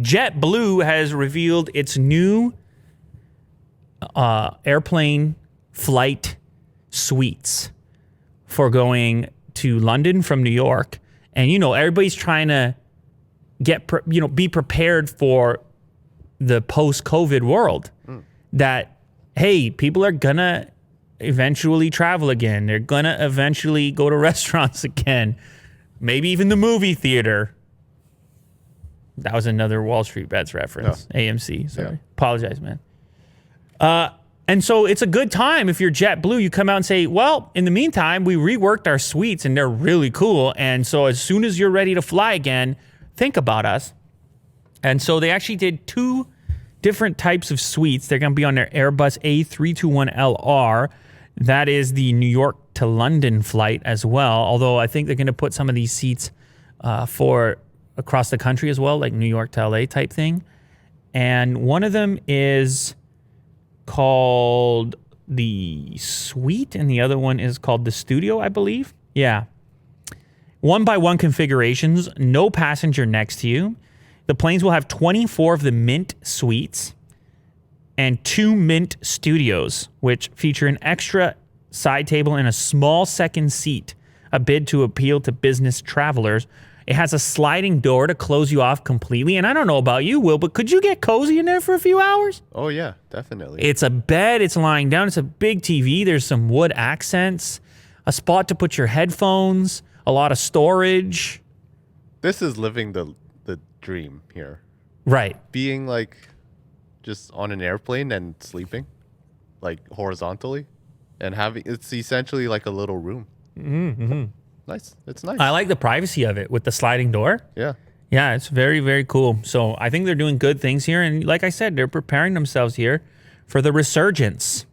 JetBlue has revealed its new airplane flight suites for going to London from New York. And, everybody's trying to be prepared for the post-COVID world. That, hey, people are going to eventually travel again. They're going to eventually go to restaurants again. Maybe even the movie theater. That was another Wall Street Bets reference. Yeah. AMC, sorry. Yeah. Apologize, man. And so it's a good time if you're JetBlue. You come out and say, well, in the meantime, we reworked our suites and they're really cool. And so as soon as you're ready to fly again, think about us. And so they actually did 2 different types of suites. They're going to be on their Airbus A321LR. That is the New York to London flight as well. Although I think they're going to put some of these seats for across the country as well, like New York to LA type thing. And one of them is called the Suite, and the other one is called the Studio, I believe. Yeah. 1-by-1 configurations, no passenger next to you. The planes will have 24 of the Mint suites and 2 Mint Studios, which feature an extra side table and a small second seat, a bid to appeal to business travelers. It has a sliding door to close you off completely. And I don't know about you, Will, but could you get cozy in there for a few hours? Oh, yeah, definitely. It's a bed. It's lying down. It's a big TV. There's some wood accents, a spot to put your headphones, a lot of storage. This is living the dream here. Right. Being like just on an airplane and sleeping like horizontally and it's essentially like a little room. Mm-hmm. Nice. It's nice. I like the privacy of it with the sliding door. Yeah. Yeah, it's very, very cool. So I think they're doing good things here. And like I said, they're preparing themselves here for the resurgence.